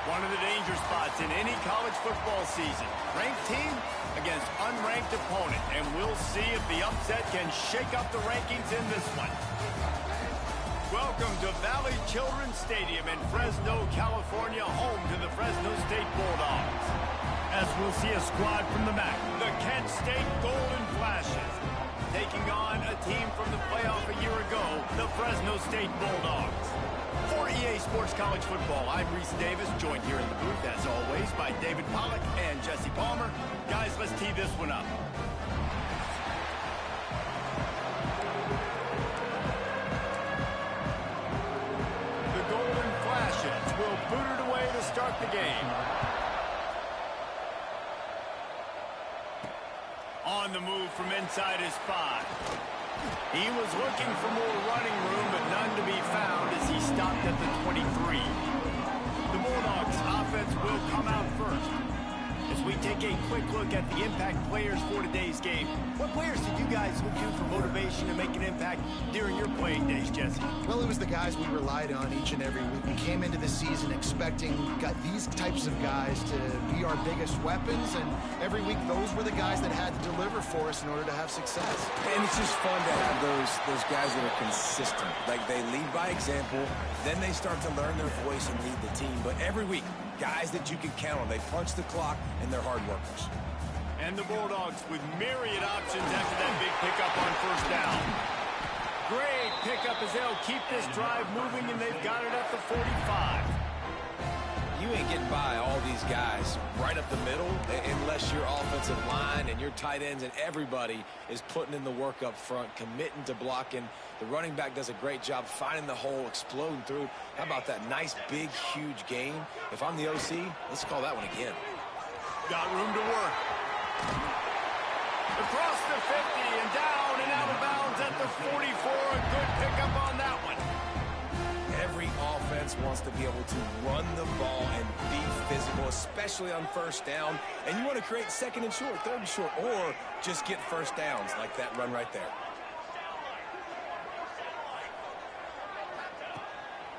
One of the danger spots in any college football season. Ranked team against unranked opponent. And we'll see if the upset can shake up the rankings in this one. Welcome to Valley Children's Stadium in Fresno, California, home to the Fresno State Bulldogs. As we'll see a squad from the MAC, the Kent State Golden Flashes, taking on a team from the playoff a year ago, the Fresno State Bulldogs. For EA Sports College Football, I'm Reese Davis, joined here in the booth, as always, by David Pollack and Jesse Palmer. Guys, let's tee this one up. The Golden Flashes will boot it away to start the game. On the move from inside his 5. He was looking for more running room, but none to be found as he stopped at the 23. The Bulldogs offense will come out first. As we take a quick look at the impact players for today's game, what players did you guys look to for motivation to make an impact during your playing days, Jesse? Well, it was the guys we relied on each and every week. We came into the season expecting these types of guys to be our biggest weapons, and every week those were the guys that had to deliver for us in order to have success. And it's just fun to have those guys that are consistent. Like, they lead by example, then they start to learn their voice and lead the team. But every week, guys that you can count on. They punch the clock, and they're hard workers. And the Bulldogs with myriad options after that big pickup on first down. Great pickup as they'll keep this drive moving, and they've got it at the 45. You ain't getting by all these guys right up the middle unless your offensive line and your tight ends and everybody is putting in the work up front, committing to blocking. The running back does a great job finding the hole, exploding through. How about that nice, big, huge gain? If I'm the OC, let's call that one again. Got room to work. Across the 50 and down and out of bounds at the 44. A good pickup on that one. Every offense wants to be able to run the ball and be physical, especially on first down. And you want to create second and short, third and short, or just get first downs like that run right there.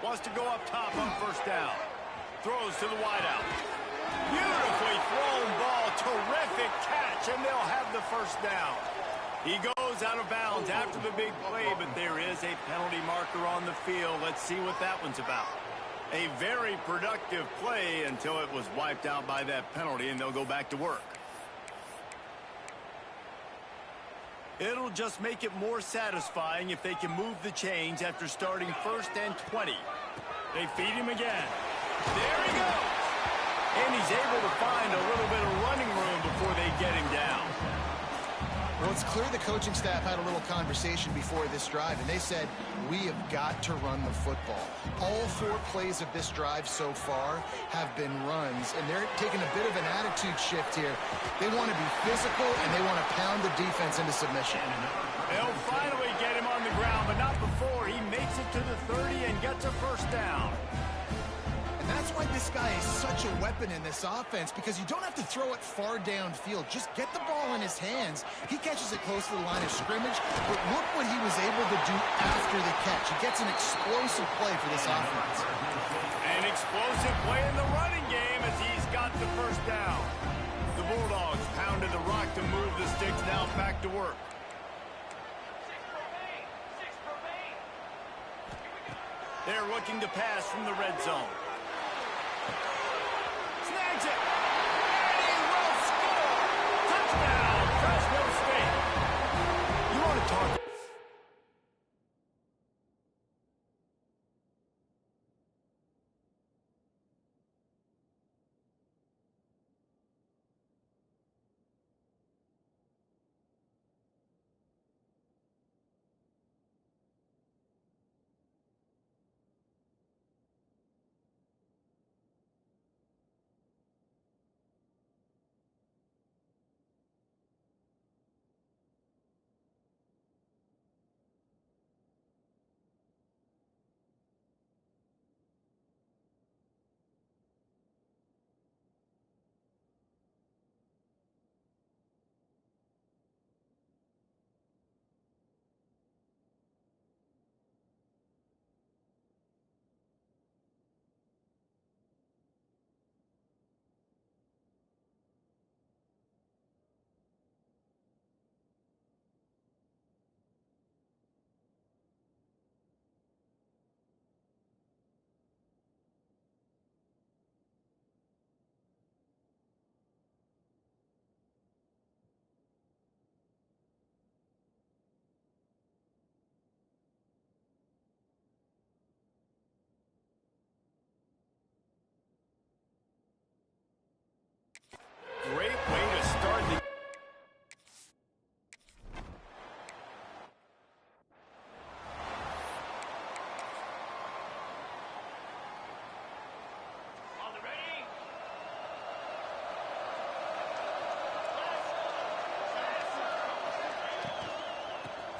Wants to go up top on first down. Throws to the wideout. Beautifully thrown ball. Terrific catch, and they'll have the first down. He goes out of bounds after the big play, but there is a penalty marker on the field. Let's see what that one's about. A very productive play until it was wiped out by that penalty, and they'll go back to work. It'll just make it more satisfying if they can move the chains after starting first and 20. They feed him again. There he goes. And he's able to find a little bit of running room before they get him down. Well, it's clear the coaching staff had a little conversation before this drive, and they said, we have got to run the football. All 4 plays of this drive so far have been runs, and they're taking a bit of an attitude shift here. They want to be physical, and they want to pound the defense into submission. They'll finally get him on the ground, but not before he makes it to the 30 and gets a first down. And that's why this guy is such a weapon in this offense, because you don't have to throw it far downfield. Just get the ball in his hands. He catches it close to the line of scrimmage, but look what he was able to do after the catch. He gets an explosive play for this offense. An explosive play in the running game as he's got the first down. The Bulldogs pounded the rock to move the sticks, now back to work. They're looking to pass from the red zone. Snags it. And he will score. Touchdown, Fresno State. You want to talk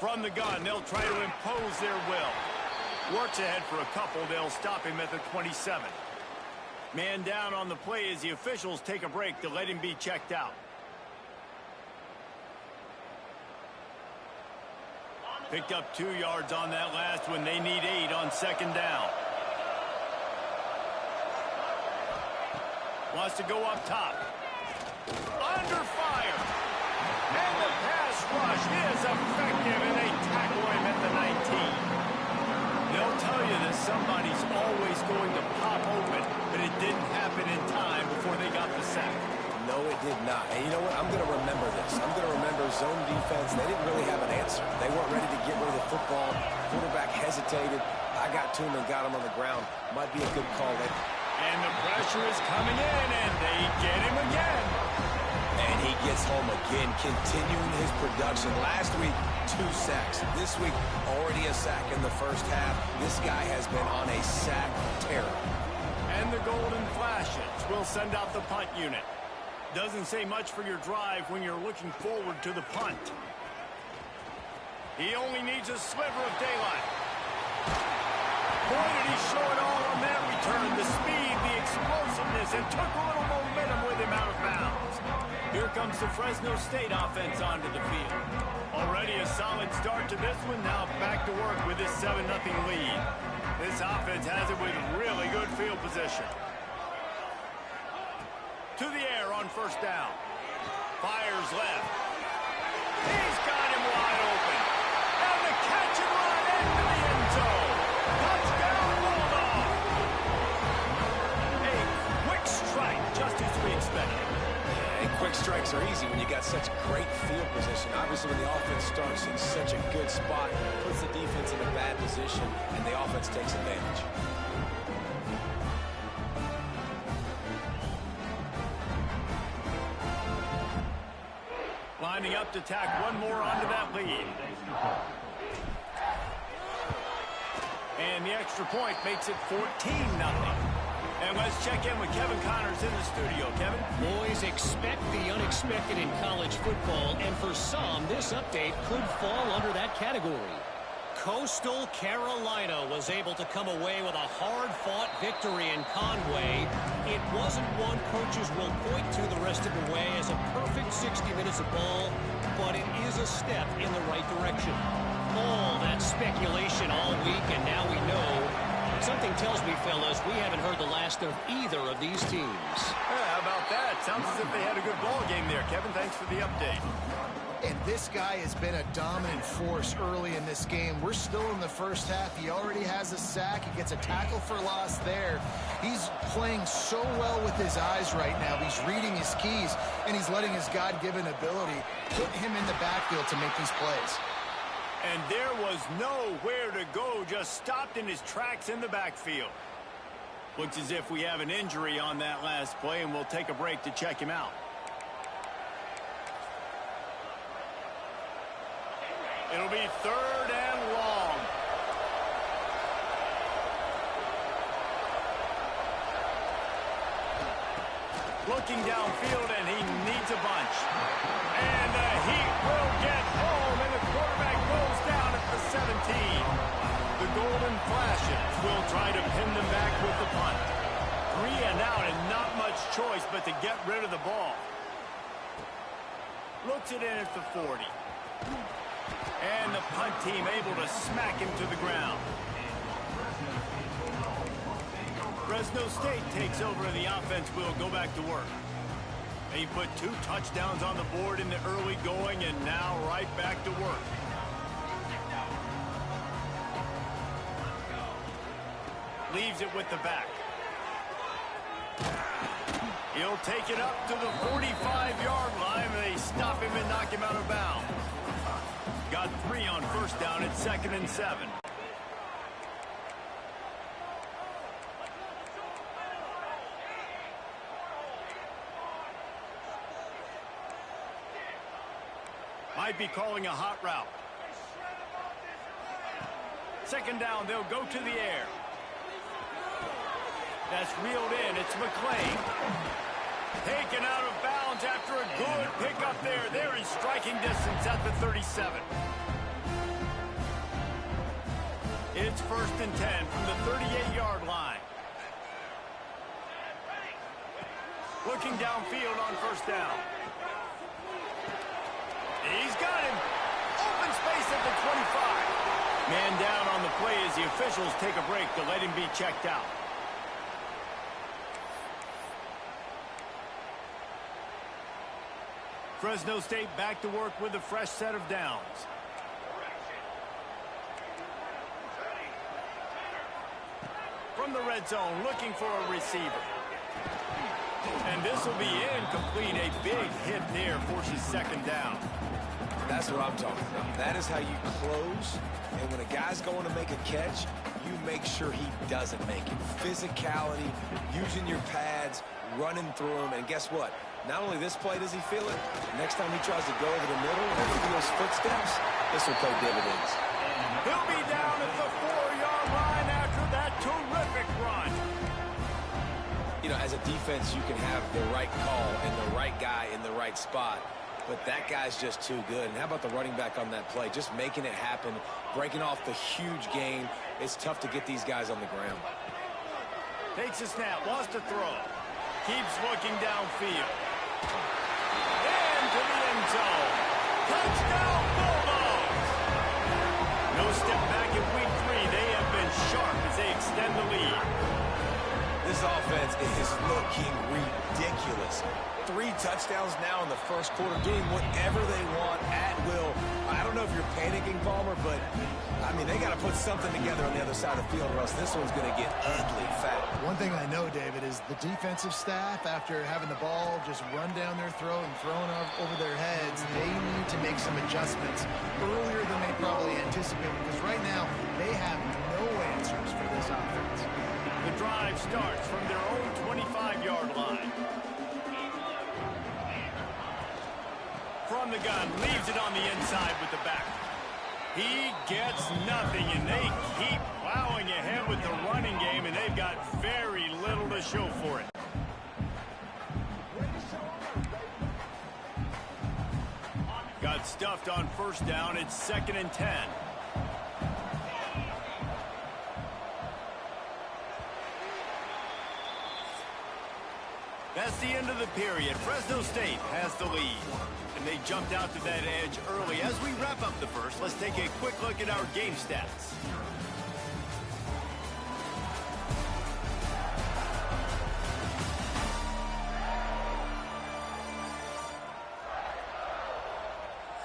From the gun, they'll try to impose their will. Works ahead for a couple. They'll stop him at the 27. Man down on the play as the officials take a break to let him be checked out. Picked up 2 yards on that last one. They need 8 on second down. Wants to go up top. Under fire. And the pass rush is effective, and they tackle him at the 19. They'll tell you that somebody's always going to pop open, but it didn't happen in time before they got the sack. No, it did not. And you know what? I'm going to remember this. I'm going to remember zone defense. They didn't really have an answer. They weren't ready to get rid of the football. Quarterback hesitated. I got to him and got him on the ground. Might be a good call. And the pressure is coming in, and they get him again. And he gets home again, continuing his production. Last week, 2 sacks. This week, already a sack in the first half. This guy has been on a sack terror. And the golden flashes will send out the punt unit. Doesn't say much for your drive when you're looking forward to the punt. He only needs a sliver of daylight. Boy, did he show it all on that return. The speed, the explosiveness, and took a little momentum with him out of bounds. Here comes the Fresno State offense onto the field. Already a solid start to this one. Now back to work with this 7-0 lead. This offense has it with really good field position. To the air on first down. Fires left. He's got him wide open. And the catch and run into the end zone. Touchdown, Bulldogs. A quick strike, just as we expected. And quick strikes are easy when you got such great field position. Obviously, when the offense starts in such a good spot, puts the defense in a bad position, and the offense takes advantage. Lining up to tack one more onto that lead. And the extra point makes it 14-0. And let's check in with Kevin Connors in the studio. Kevin? Boys, expect the unexpected in college football, and for some, this update could fall under that category. Coastal Carolina was able to come away with a hard-fought victory in Conway. It wasn't one coaches will point to the rest of the way as a perfect 60 minutes of ball, but it is a step in the right direction. All that speculation all week, and now we know. Something tells me, fellas, we haven't heard the last of either of these teams. How about that? Sounds as if they had a good ball game there. Kevin, thanks for the update. And this guy has been a dominant force early in this game. We're still in the first half. He already has a sack. He gets a tackle for loss there. He's playing so well with his eyes right now. He's reading his keys, and he's letting his God-given ability put him in the backfield to make these plays. And there was nowhere to go, just stopped in his tracks in the backfield. Looks as if we have an injury on that last play, and we'll take a break to check him out. It'll be 3rd and long. Looking downfield, and he needs a bunch. And the Heat will get home, and the quarterback goes down at the 17. The Golden Flashes will try to pin them back with the punt. 3 and out, and not much choice but to get rid of the ball. Looks it in at the 40. And the punt team able to smack him to the ground. Fresno State takes over, and the offense will go back to work. He put 2 touchdowns on the board in the early going, and now right back to work. Leaves it with the back. He'll take it up to the 45-yard line, and they stop him and knock him out of bounds. Got 3 on first down at 2nd and 7. Might be calling a hot route. 2nd down, they'll go to the air. That's reeled in. It's McClain. Taken out of bounds after a good pickup there. They're in striking distance at the 37. It's 1st and 10 from the 38-yard line. Looking downfield on 1st down. He's got him. Open space at the 25. Man down on the play as the officials take a break to let him be checked out. Fresno State back to work with a fresh set of downs. From the red zone, looking for a receiver. And this will be incomplete. A big hit there forces 2nd down. That's what I'm talking about. That is how you close. And when a guy's going to make a catch, you make sure he doesn't make it. Physicality, using your pads, running through them. And guess what? Not only this play does he feel it, next time he tries to go over the middle and feel those footsteps, this will pay dividends. He'll be down at the 4-yard line after that terrific run. You know, as a defense, you can have the right call and the right guy in the right spot. But that guy's just too good. And how about the running back on that play? Just making it happen, breaking off the huge gain. It's tough to get these guys on the ground. Takes a snap, wants to throw. Keeps looking downfield. Into the end zone. Touchdown, Bulldogs! No step back in week 3. They have been sharp as they extend the lead. This offense is looking ridiculous. 3 touchdowns now in the first quarter, doing whatever they want at will. I don't know if you're panicking, Palmer, but, I mean, they got to put something together on the other side of the field, or else this one's going to get ugly fast. One thing I know, David, is the defensive staff, after having the ball just run down their throat and thrown over their heads, they need to make some adjustments earlier than they probably anticipated, because right now they have no answers for this offense. The drive starts from their own 25-yard line. From the gun, leaves it on the inside with the back. He gets nothing, and they keep plowing ahead with the running game, and they've got very little to show for it. Got stuffed on 1st down. It's 2nd and 10. That's the end of the period. Fresno State has the lead. And they jumped out to that edge early. As we wrap up the first, let's take a quick look at our game stats.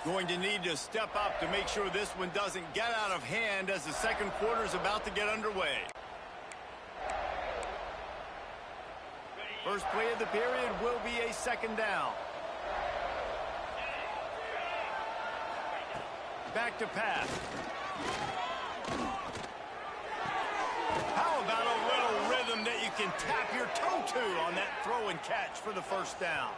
Going to need to step up to make sure this one doesn't get out of hand as the second quarter is about to get underway. First play of the period will be a 2nd down. Back to pass. How about a little rhythm that you can tap your toe to on that throw and catch for the 1st down?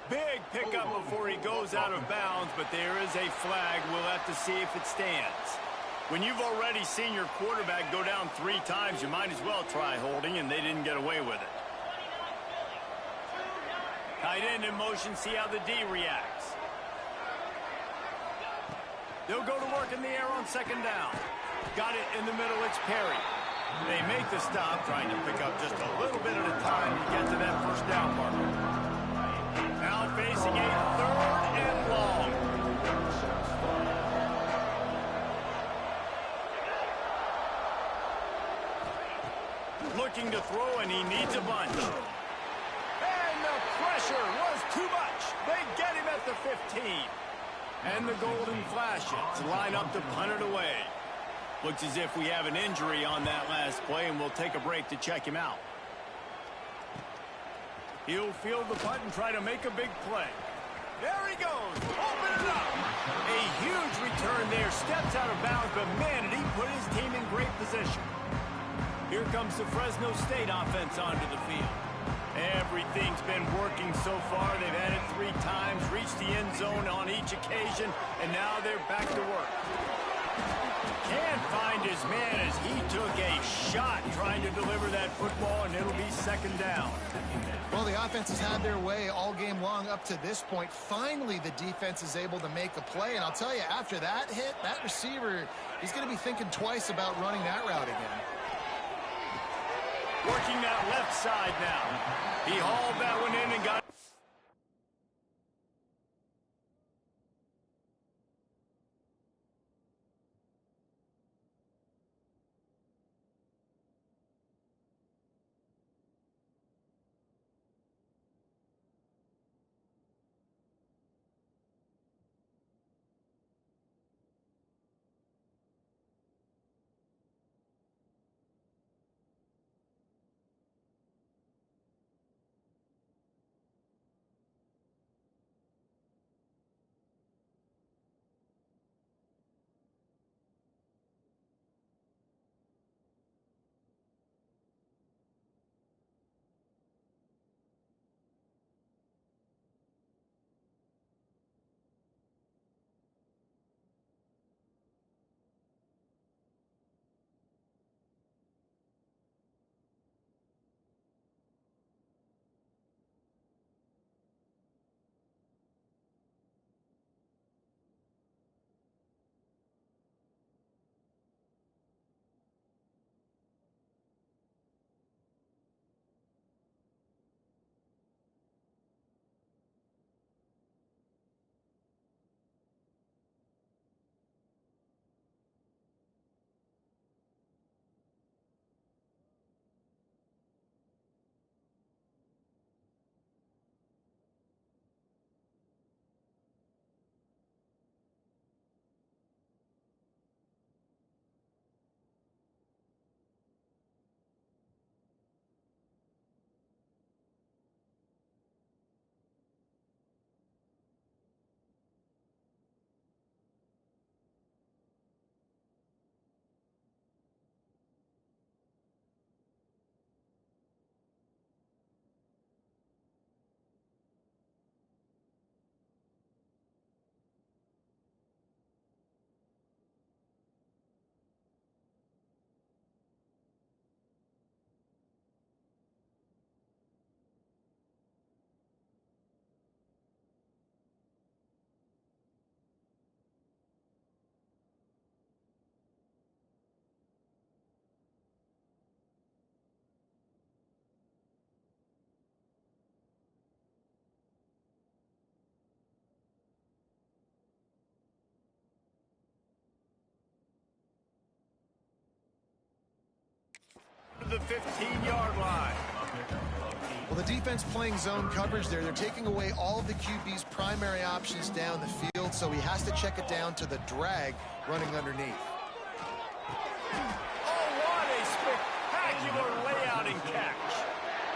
Big pickup before he goes out of bounds, but there is a flag. We'll have to see if it stands. When you've already seen your quarterback go down 3 times, you might as well try holding, and they didn't get away with it. Tight end in motion, see how the D reacts. They'll go to work in the air on 2nd down. Got it in the middle, it's Perry. They make the stop, trying to pick up just a little bit at a time to get to that 1st down marker. Now facing a 3rd and long. Looking to throw, and he needs a bunch. And the pressure was too much. They get him at the 15. And the golden flashes line up to punt it away. Looks as if we have an injury on that last play, and we'll take a break to check him out. He'll field the punt and try to make a big play. There he goes. Open it up. A huge return there. Steps out of bounds, but man, did he put his team in great position. Here comes the Fresno State offense onto the field. Everything's been working so far. They've had it 3 times, reached the end zone on each occasion, and now they're back to work. Can't find his man as he took a shot trying to deliver that football, and it'll be second down. Well, the offense has had their way all game long up to this point. Finally, the defense is able to make a play, and I'll tell you, after that hit, that receiver, he's going to be thinking twice about running that route again. Working that left side now. He hauled that one in and got... the 15-yard line. Well, the defense playing zone coverage there. They're taking away all of the QB's primary options down the field, so he has to check it down to the drag running underneath. Oh, what a spectacular layout and catch.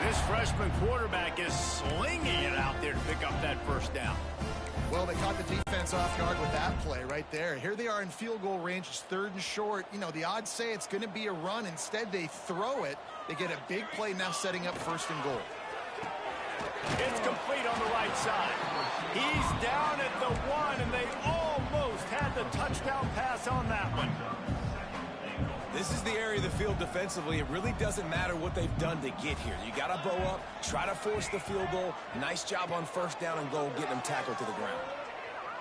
This freshman quarterback is slinging it out there to pick up that first down. Well, they caught the defense off guard with that play right there. Here they are in field goal range. It's 3rd and short. You know, the odds say it's going to be a run. Instead, they throw it. They get a big play now setting up 1st and goal. It's complete on the right side. He's down at the 1, and they almost had the touchdown pass on that one. This is the area of the field defensively. It really doesn't matter what they've done to get here. You got to bow up, try to force the field goal. Nice job on 1st down and goal, getting them tackled to the ground.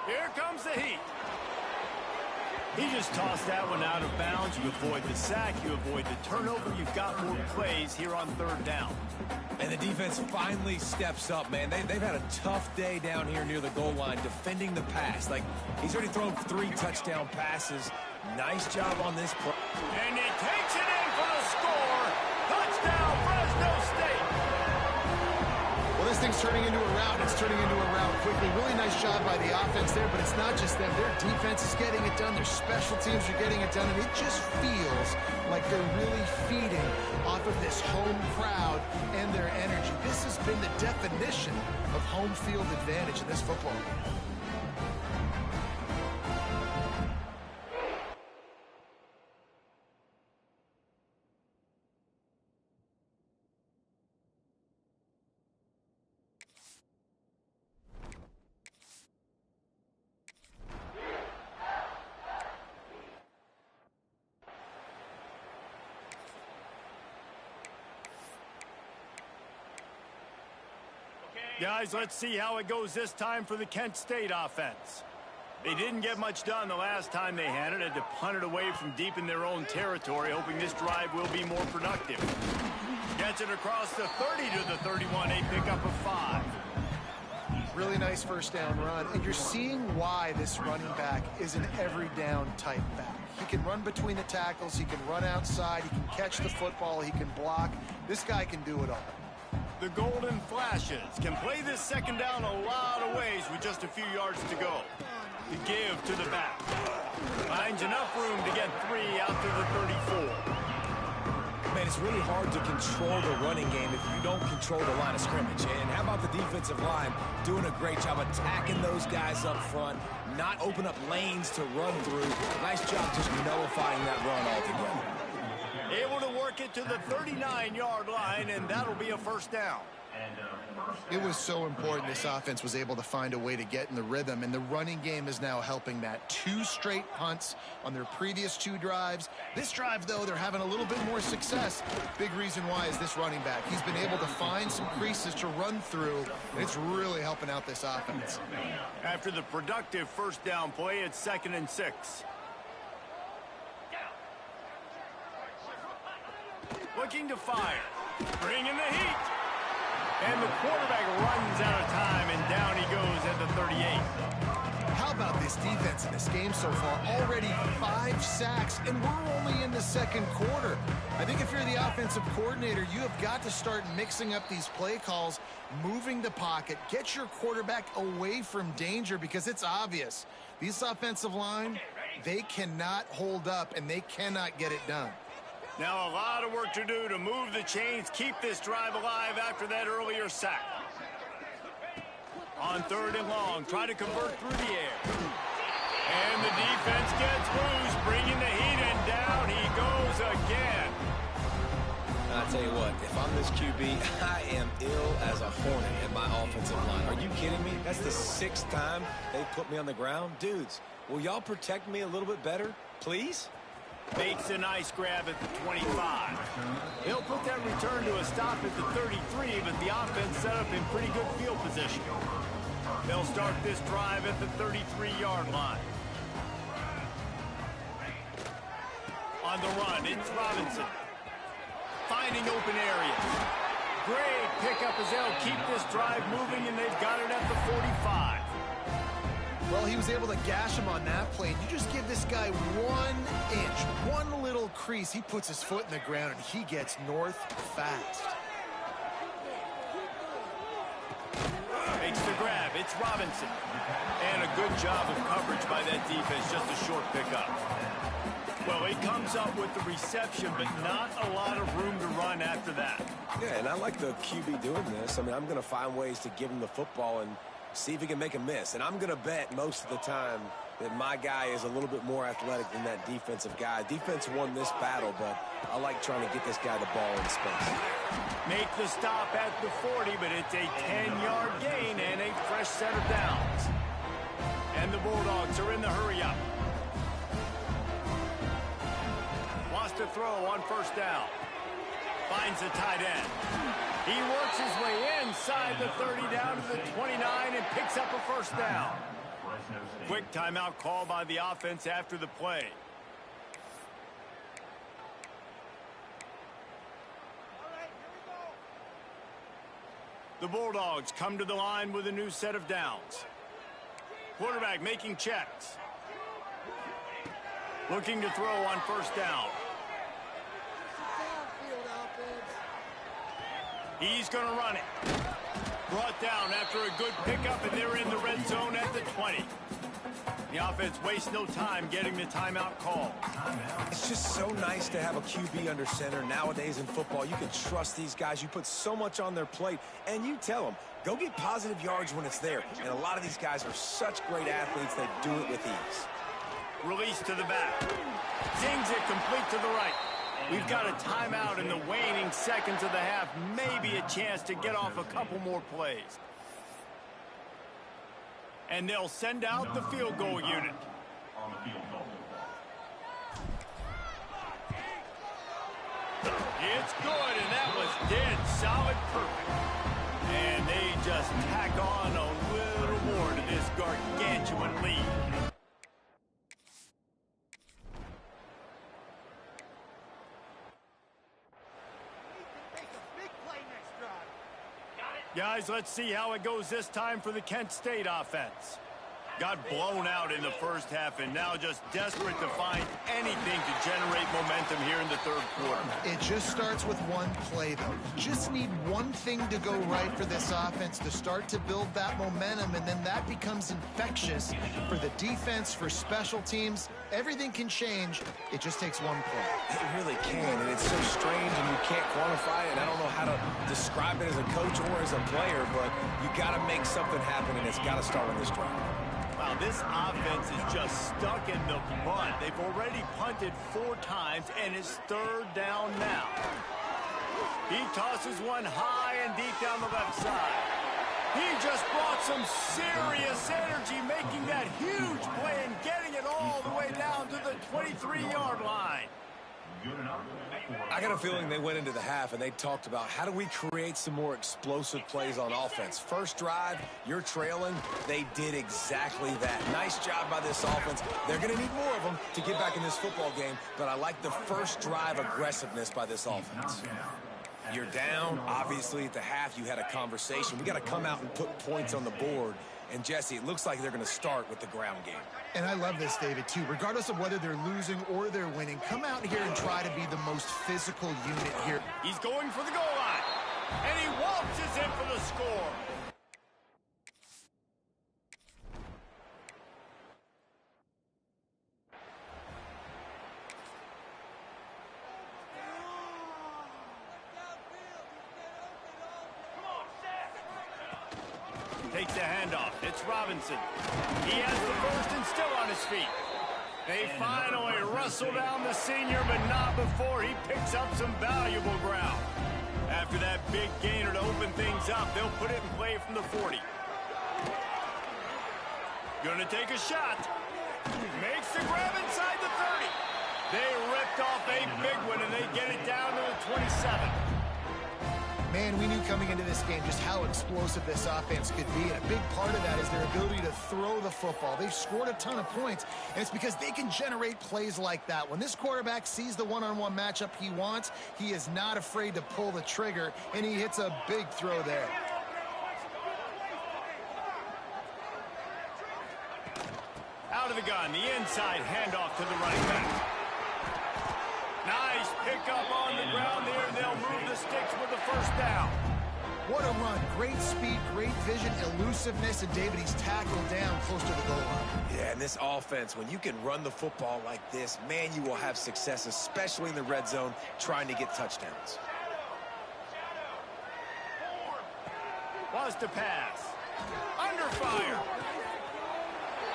Here comes the heat. He just tossed that one out of bounds. You avoid the sack, you avoid the turnover. You've got more plays here on 3rd down. And the defense finally steps up, man. They've had a tough day down here near the goal line defending the pass. Like, he's already thrown 3 touchdown passes. Nice job on this play. And he takes it in for the score. Touchdown, Fresno State. Well, this thing's turning into a rout. It's turning into a rout quickly. Really nice job by the offense there, but it's not just them. Their defense is getting it done. Their special teams are getting it done, and it just feels like they're really feeding off of this home crowd and their energy. This has been the definition of home field advantage in this football game. Guys, let's see how it goes this time for the Kent State offense. They didn't get much done the last time they had it. Had to punt it away from deep in their own territory, hoping this drive will be more productive. Gets it across the 30 to the 31, a pickup of 5. Really nice first down run, and you're seeing why this running back is an every down type back. He can run between the tackles, he can run outside, he can catch the football, he can block. This guy can do it all. The Golden Flashes can play this second down a lot of ways with just a few yards to go. The give to the back. Finds enough room to get 3 out to the 34. Man, it's really hard to control the running game if you don't control the line of scrimmage. And how about the defensive line doing a great job attacking those guys up front, not open up lanes to run through. Nice job just nullifying that run altogether. Able to work it to the 39-yard line, and that'll be a first down. It was so important this offense was able to find a way to get in the rhythm, and the running game is now helping that. 2 straight punts on their previous 2 drives. This drive, though, they're having a little bit more success. Big reason why is this running back. He's been able to find some creases to run through, and it's really helping out this offense. After the productive first down play, it's 2nd and 6. Looking to fire. Bringing the heat. And the quarterback runs out of time, and down he goes at the 38. How about this defense in this game so far? Already 5 sacks, and we're only in the second quarter. I think if you're the offensive coordinator, you have got to start mixing up these play calls, moving the pocket, get your quarterback away from danger, because it's obvious. These offensive line, they cannot hold up, and they cannot get it done. Now a lot of work to do to move the chains, keep this drive alive after that earlier sack. On 3rd and long, try to convert through the air. And the defense gets loose, bringing the heat, and down he goes again. I'll tell you what, if I'm this QB, I am ill as a hornet at my offensive line. Are you kidding me? That's the 6th time they put me on the ground. Dudes, will y'all protect me a little bit better, please? Makes a nice grab at the 25. He'll put that return to a stop at the 33, but the offense set up in pretty good field position. They'll start this drive at the 33-yard line. On the run, it's Robinson. Finding open areas. Great pickup as they'll keep this drive moving, and they've got it at the 45. Well, he was able to gash him on that play. You just give this guy 1 inch, 1 little crease. He puts his foot in the ground, and he gets north fast. Makes the grab. It's Robinson. And a good job of coverage by that defense. Just a short pickup. Well, he comes up with the reception, but not a lot of room to run after that. Yeah, and I like the QB doing this. I mean, I'm going to find ways to give him the football and see if he can make a miss. And I'm going to bet most of the time that my guy is a little bit more athletic than that defensive guy. Defense won this battle, but I like trying to get this guy the ball in space. Make the stop at the 40, but it's a 10-yard gain and a fresh set of downs. And the Bulldogs are in the hurry-up. Wants to throw on first down. Finds the tight end. He works his way inside the 30 down to the 29 and picks up a first down. Quick timeout call by the offense after the play. The Bulldogs come to the line with a new set of downs. Quarterback making checks. Looking to throw on first down. He's going to run it. Brought down after a good pickup, and they're in the red zone at the 20. The offense wastes no time getting the timeout call. It's just so nice to have a QB under center. Nowadays in football, you can trust these guys. You put so much on their plate, and you tell them, go get positive yards when it's there. And a lot of these guys are such great athletes, they do it with ease. Release to the back. Zings it complete to the right. We've got a timeout in the waning seconds of the half. Maybe a chance to get off a couple more plays. And they'll send out the field goal unit. It's good, and that was dead solid perfect. And they just just tack on a little more to this gargantuan lead. Guys, let's see how it goes this time for the Kent State offense. Got blown out in the first half and now just desperate to find anything to generate momentum here in the third quarter. It just starts with one play, though. Just need one thing to go right for this offense to start to build that momentum, and then that becomes infectious for the defense, for special teams. Everything can change. It just takes one play. It really can, and it's so strange, and you can't quantify it. I don't know how to describe it as a coach or as a player, but you got to make something happen, and it's got to start on this drive. Wow, this offense is just stuck in the mud. They've already punted 4 times, and it's third down now. He tosses one high and deep down the left side. He just brought some serious energy, making that huge play and getting it all the way down to the 23-yard line. I got a feeling they went into the half and they talked about how do we create some more explosive plays on offense. First drive, you're trailing. They did exactly that. Nice job by this offense. They're going to need more of them to get back in this football game, but I like the first drive aggressiveness by this offense. You're down. Obviously, at the half, you had a conversation. We got to come out and put points on the board. And, Jesse, it looks like they're going to start with the ground game. And I love this, David, too. Regardless of whether they're losing or they're winning, come out here and try to be the most physical unit here. He's going for the goal line, and he waltzes in for the score. Takes the handoff. It's Robinson. He has the first and still on his feet. They finally wrestle down the senior, but not before he picks up some valuable ground. After that big gainer to open things up, they'll put it in play from the 40. Gonna take a shot. Makes the grab inside the 30. They ripped off a big one, and they get it down to the 27. Man, we knew coming into this game just how explosive this offense could be, and a big part of that is their ability to throw the football. They've scored a ton of points, and it's because they can generate plays like that. When this quarterback sees the one-on-one matchup he wants, he is not afraid to pull the trigger, and he hits a big throw there. Out of the gun, the inside handoff to the running back. Nice pickup on the ground there. They'll move the sticks with the first down. What a run. Great speed, great vision, elusiveness, and David, he's tackled down close to the goal line. Yeah, and this offense, when you can run the football like this, man, you will have success, especially in the red zone, trying to get touchdowns. Wants to pass. Under fire.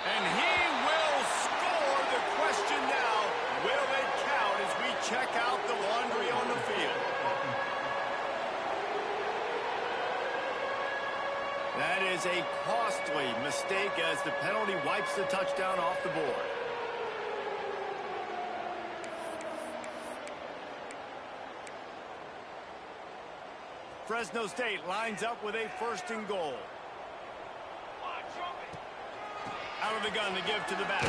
And he will score. The question now, will it count as we check out the laundry on the field? That is a costly mistake as the penalty wipes the touchdown off the board. Fresno State lines up with a first and goal. Out of the gun to give to the back.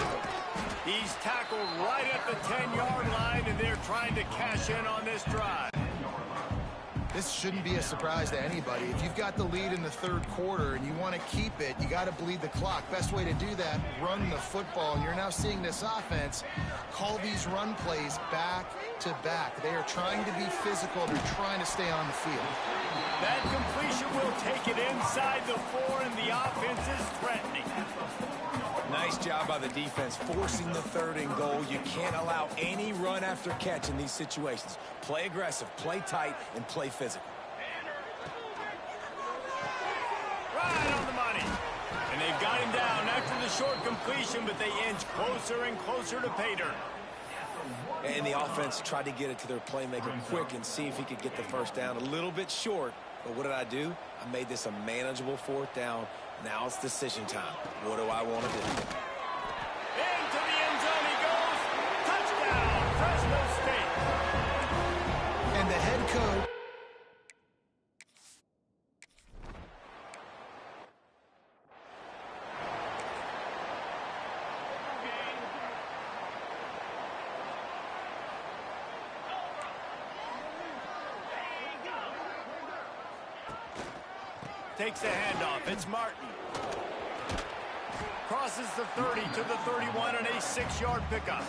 He's tackled right at the 10-yard line, and they're trying to cash in on this drive. This shouldn't be a surprise to anybody. If you've got the lead in the third quarter and you want to keep it, you got to bleed the clock. Best way to do that, run the football. And you're now seeing this offense call these run plays back to back. They are trying to be physical. They're trying to stay on the field. That completion will take it inside the 4, and the offense is threatening. Nice job by the defense, forcing the third and goal. You can't allow any run after catch in these situations. Play aggressive, play tight, and play physical. Right on the money. And they've got him down after the short completion, but they inch closer and closer to pay dirt. And the offense tried to get it to their playmaker quick and see if he could get the first down. A little bit short, but what did I do? I made this a manageable fourth down. Now it's decision time. What do I want to do? Into the end zone he goes. Touchdown, Fresno State. And the head coach. takes the handoff. It's Martin. Crosses the 30 to the 31 and a 6-yard pickup.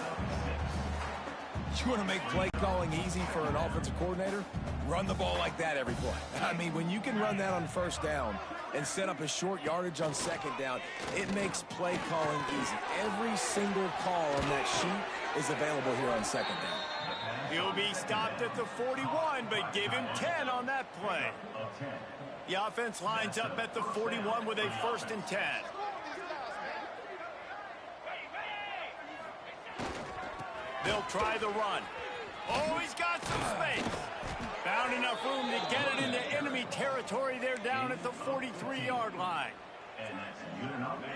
You want to make play calling easy for an offensive coordinator? Run the ball like that every play. I mean, when you can run that on first down and set up a short yardage on second down, it makes play calling easy. Every single call on that sheet is available here on second down. He'll be stopped at the 41, but give him 10 on that play. The offense lines up at the 41 with a 1st and 10. They'll try the run. Oh, he's got some space. Found enough room to get it into enemy territory. They're down at the 43-yard line.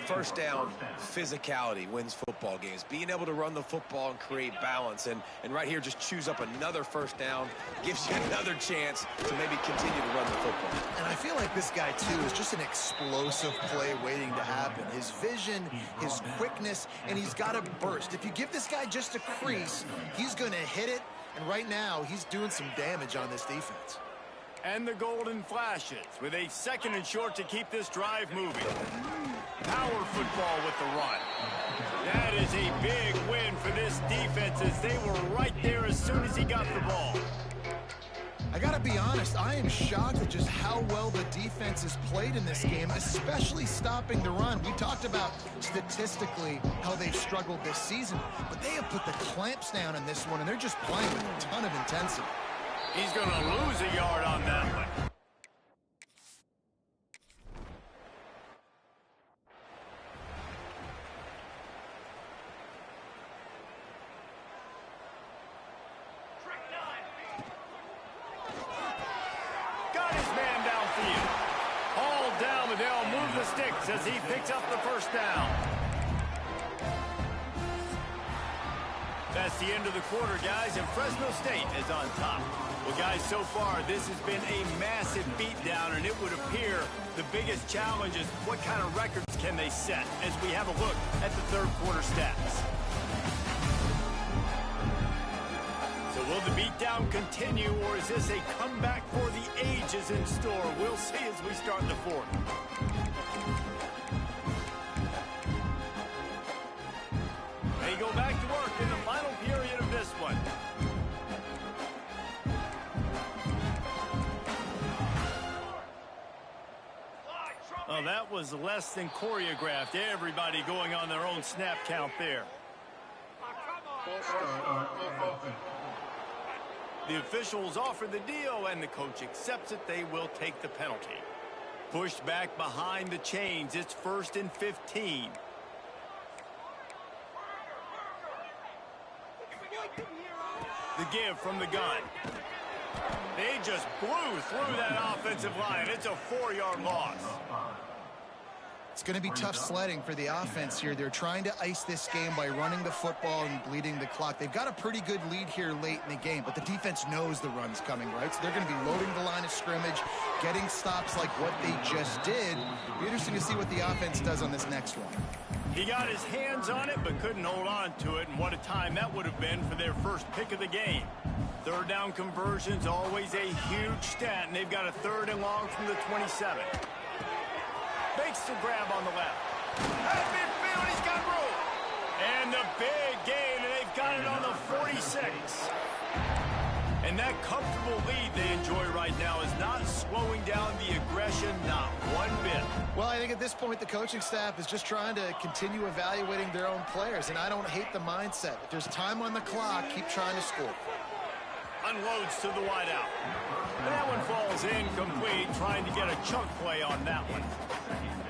First down, physicality wins football games. Being able to run the football and create balance. And right here, just choose up another first down. Gives you another chance to maybe continue to run the football. And I feel like this guy, too, is just an explosive play waiting to happen. His vision, his quickness, and he's got a burst. If you give this guy just a crease, he's going to hit it. And right now, he's doing some damage on this defense. And the golden flashes with a 2nd and short to keep this drive moving. Power football with the run. That is a big win for this defense as they were right there as soon as he got the ball. I got to be honest, I am shocked at just how well the defense has played in this game, especially stopping the run. We talked about statistically how they've struggled this season, but they have put the clamps down in this one, and they're just playing with a ton of intensity. He's going to lose a yard on that one. Got his man downfield. Hauled down, but they'll move the sticks as he picks up the 1st down. That's the end of the quarter, guys, and Fresno State is on top. Well, guys, so far, this has been a massive beatdown, and it would appear the biggest challenge is what kind of records can they set as we have a look at the 3rd quarter stats. So will the beatdown continue, or is this a comeback for the ages in store? We'll see as we start the 4th. They go back to work in the final period of this one. Oh, that was less than choreographed. Everybody going on their own snap count there. The officials offer the deal, and the coach accepts it. They will take the penalty. Pushed back behind the chains. It's 1st and 15. The give from the gun. They just blew through that offensive line. It's a 4-yard loss. It's going to be tough sledding for the offense here. They're trying to ice this game by running the football and bleeding the clock. They've got a pretty good lead here late in the game, but the defense knows the run's coming, right? So they're going to be loading the line of scrimmage, getting stops like what they just did. It'll be interesting to see what the offense does on this next one. He got his hands on it, but couldn't hold on to it, and what a time that would have been for their first pick of the game. 3rd down conversion's always a huge stat, and they've got a 3rd and long from the 27. Makes the grab on the left. At midfield, he's got room. And the big gain, and they've got it on the 46. And that comfortable lead they enjoy right now is not slowing down the aggression, not one bit. Well, I think at this point, the coaching staff is just trying to continue evaluating their own players, and I don't hate the mindset. If there's time on the clock, keep trying to score. Unloads to the wideout. And that one falls incomplete, trying to get a chunk play on that one.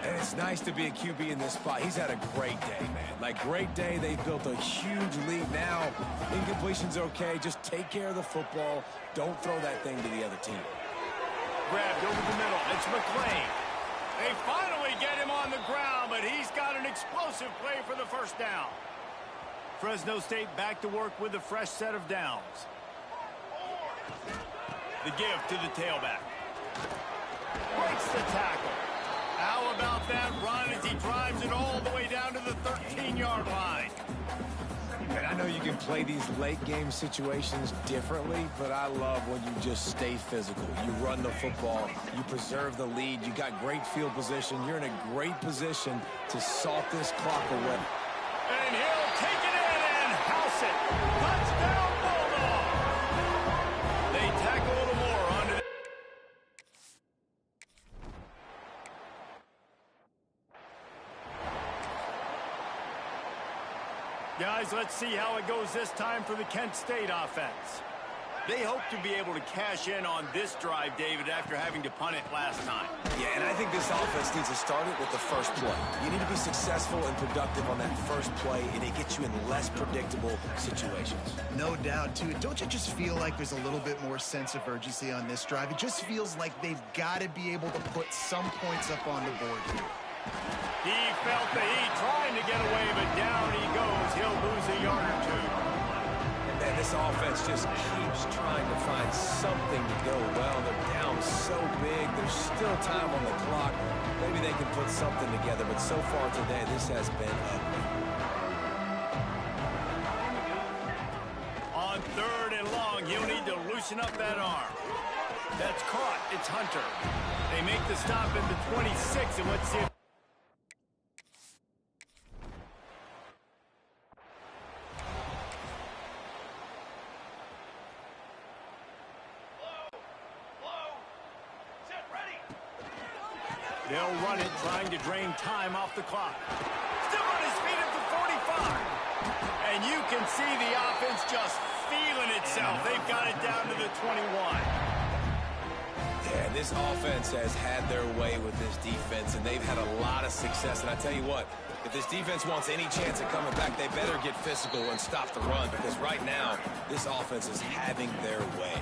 And it's nice to be a QB in this spot. He's had a great day, man. Like, great day. They've built a huge lead now. Incompletion's okay. Just take care of the football. Don't throw that thing to the other team. Grabbed over the middle. It's McClain. They finally get him on the ground, but he's got an explosive play for the 1st down. Fresno State back to work with a fresh set of downs. The give to the tailback. Breaks the tackle. How about that run as he drives it all the way down to the 13-yard line? And I know you can play these late game situations differently, but I love when you just stay physical. You run the football, you preserve the lead, you got great field position, you're in a great position to salt this clock away. And he'll take it in and house it. Touchdown, Bulldog! They tack a little more onto the... Guys, let's see how it goes this time for the Kent State offense. They hope to be able to cash in on this drive, David, after having to punt it last time. Yeah, and I think this offense needs to start it with the first play. You need to be successful and productive on that first play, and it gets you in less predictable situations. No doubt, too. Don't you just feel like there's a little bit more sense of urgency on this drive? It just feels like they've got to be able to put some points up on the board here. He felt the heat trying to get away, but down he goes. He'll lose a yard or two. And this offense just keeps trying to find something to go well. They're down so big. There's still time on the clock. Maybe they can put something together, but so far today, this has been ugly. On 3rd and long, he'll need to loosen up that arm. That's caught. It's Hunter. They make the stop at the 26, and let's see if... They'll run it, trying to drain time off the clock. Still on his feet at the 45. And you can see the offense just feeling itself. They've got it down to the 21. Yeah, this offense has had their way with this defense, and they've had a lot of success. And I tell you what, if this defense wants any chance of coming back, they better get physical and stop the run, because right now, this offense is having their way.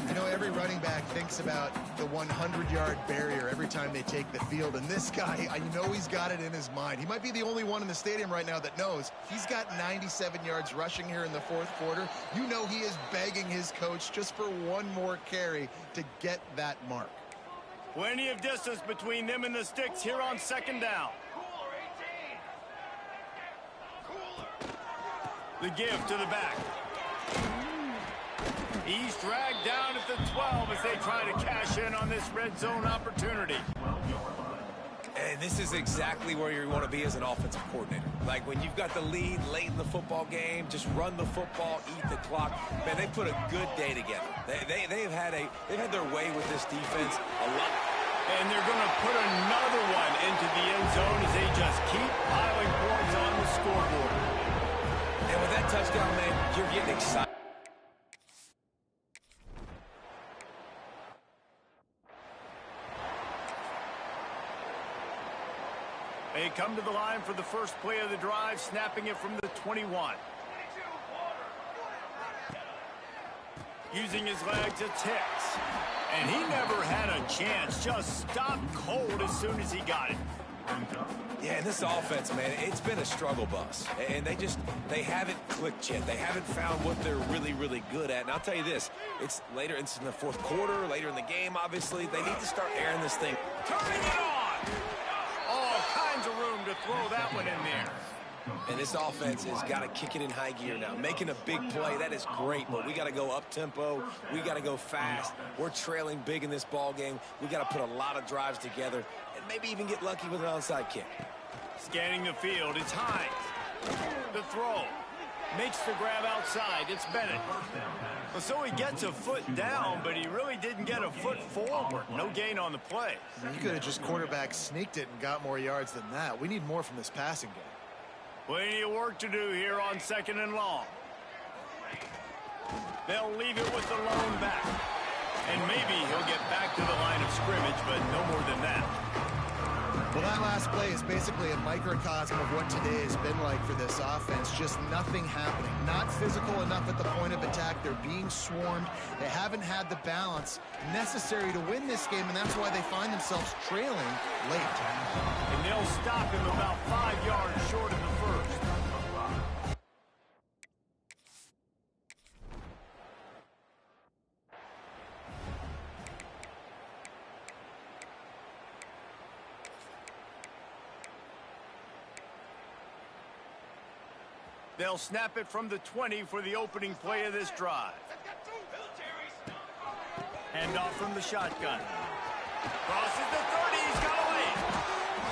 You know, every running back thinks about the 100-yard barrier every time they take the field. And this guy, I know he's got it in his mind. He might be the only one in the stadium right now that knows he's got 97 yards rushing here in the 4th quarter. You know he is begging his coach just for one more carry to get that mark. Plenty of distance between them and the sticks here on 2nd down. The give to the back. He's dragged down at the 12 as they try to cash in on this red zone opportunity. And this is exactly where you want to be as an offensive coordinator. Like when you've got the lead late in the football game, just run the football, eat the clock. Man, they put a good day together. They've had their way with this defense a lot. And they're going to put another one into the end zone as they just keep piling points on the scoreboard. And with that touchdown, man, you're getting excited. They come to the line for the first play of the drive, snapping it from the 21. Using his legs, it's Hicks. And he never had a chance, just stopped cold as soon as he got it. Yeah, and this offense, man, it's been a struggle bus. And they haven't clicked yet. They haven't found what they're really, really good at. And I'll tell you this, it's in the 4th quarter, later in the game, obviously. They need to start airing this thing. Turning it on! All kinds of room to throw that one in there. And this offense has got to kick it in high gear now. Making a big play, that is great, but we got to go up-tempo. We got to go fast. We're trailing big in this ball game. We got to put a lot of drives together and maybe even get lucky with an onside kick. Scanning the field, it's Hines. The throw. Makes the grab outside. It's Bennett. Well, so he gets a foot down, but he really didn't get a foot forward. No gain on the play. You could have just quarterback sneaked it and got more yards than that. We need more from this passing game. Plenty of work to do here on 2nd and long. They'll leave it with the lone back. And maybe he'll get back to the line of scrimmage, but no more than that. Well, that last play is basically a microcosm of what today has been like for this offense. Just nothing happening. Not physical enough at the point of attack. They're being swarmed. They haven't had the balance necessary to win this game, and that's why they find themselves trailing late. And they'll stop him about 5 yards short of the first. They'll snap it from the 20 for the opening play of this drive. Hand off from the shotgun. Crosses the 30. He's got a lane.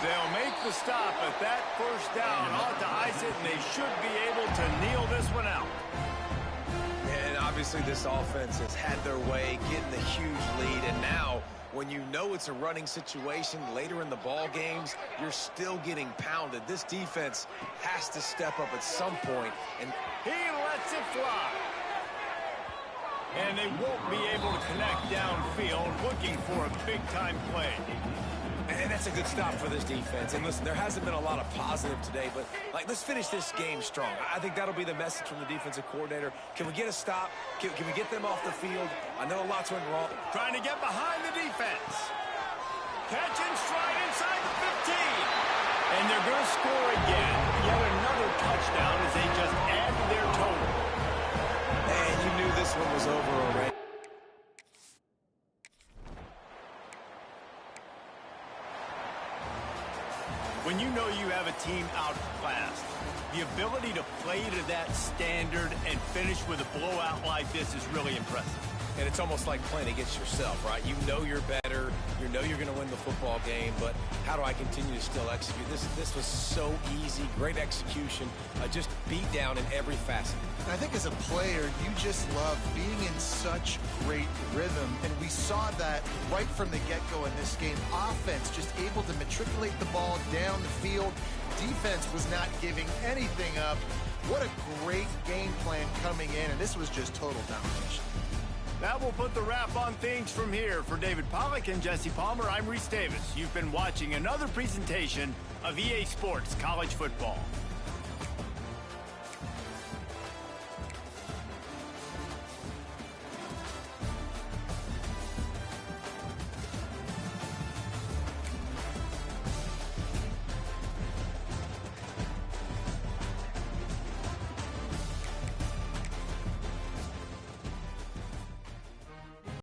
They'll make the stop, but that first down ought to ice it, and they should be able to kneel this one out. And obviously this offense has had their way, getting the huge lead, and now when you know it's a running situation later in the ball games, you're still getting pounded. This defense has to step up at some point, and he lets it fly. And they won't be able to connect downfield, looking for a big-time play. And that's a good stop for this defense. And listen, there hasn't been a lot of positive today, but let's finish this game strong. I think that'll be the message from the defensive coordinator. Can we get a stop? Can we get them off the field? I know lots went wrong. Trying to get behind the defense. Catch and stride inside the 15. And they're going to score again. Yet another touchdown as they just add to their total. And you knew this one was over already. When you know you have a team outclassed, the ability to play to that standard and finish with a blowout like this is really impressive. And it's almost like playing against yourself, right? You know you're better. You know you're going to win the football game, but how do I continue to still execute? This was so easy, great execution, just beat down in every facet. And I think as a player, you just love being in such great rhythm, and we saw that right from the get-go in this game. Offense just able to matriculate the ball down the field. Defense was not giving anything up. What a great game plan coming in, and this was just total domination. That will put the wrap on things from here. For David Pollack and Jesse Palmer, I'm Reese Davis. You've been watching another presentation of EA Sports College Football.